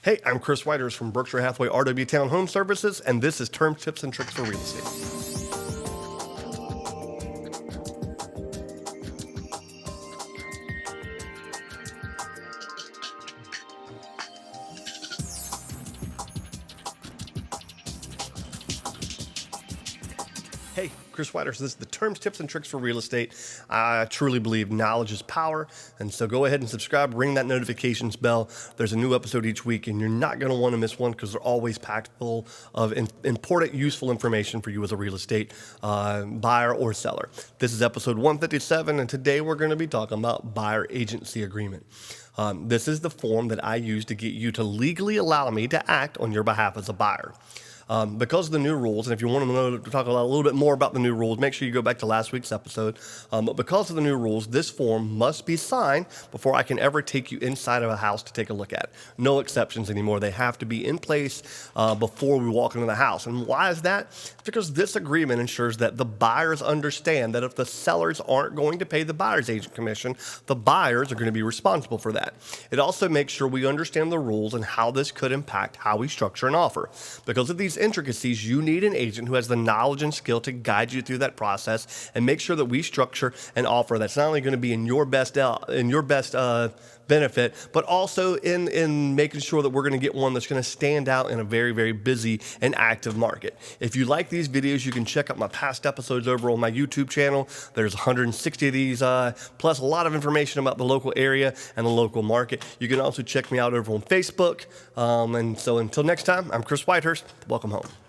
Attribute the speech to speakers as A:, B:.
A: Hey, I'm Chris Whitehurst from Berkshire Hathaway-RW Town Home Services, and this is Terms, Tips, and Tricks for Real Estate. Hey, Chris Whitehurst. This is the Terms, Tips, and Tricks for Real Estate. I truly believe knowledge is power, and so go ahead and subscribe, ring that notifications bell. There's a new episode each week, and you're not going to want to miss one because they're always packed full of important, useful information for you as a real estate buyer or seller. This is episode 157, and today we're going to be talking about buyer agency agreement. This is the form that I use to get you to legally allow me to act on your behalf as a buyer. Because of the new rules, and if you want to talk a little bit more about the new rules, make sure you go back to last week's episode. But because of the new rules, this form must be signed before I can ever take you inside of a house to take a look at it. No exceptions anymore. They have to be in place before we walk into the house. And why is that? It's because this agreement ensures that the buyers understand that if the sellers aren't going to pay the buyer's agent commission, the buyers are going to be responsible for that. It also makes sure we understand the rules and how this could impact how we structure an offer. Because of these intricacies, you need an agent who has the knowledge and skill to guide you through that process and make sure that we structure an offer that's not only going to be in your best benefit, but also in making sure that we're going to get one that's going to stand out in a very, very busy and active market. If you like these videos, you can check out my past episodes over on my YouTube channel. There's 160 of these, plus a lot of information about the local area and the local market. You can also check me out over on Facebook. And so until next time, I'm Chris Whitehurst. Welcome home.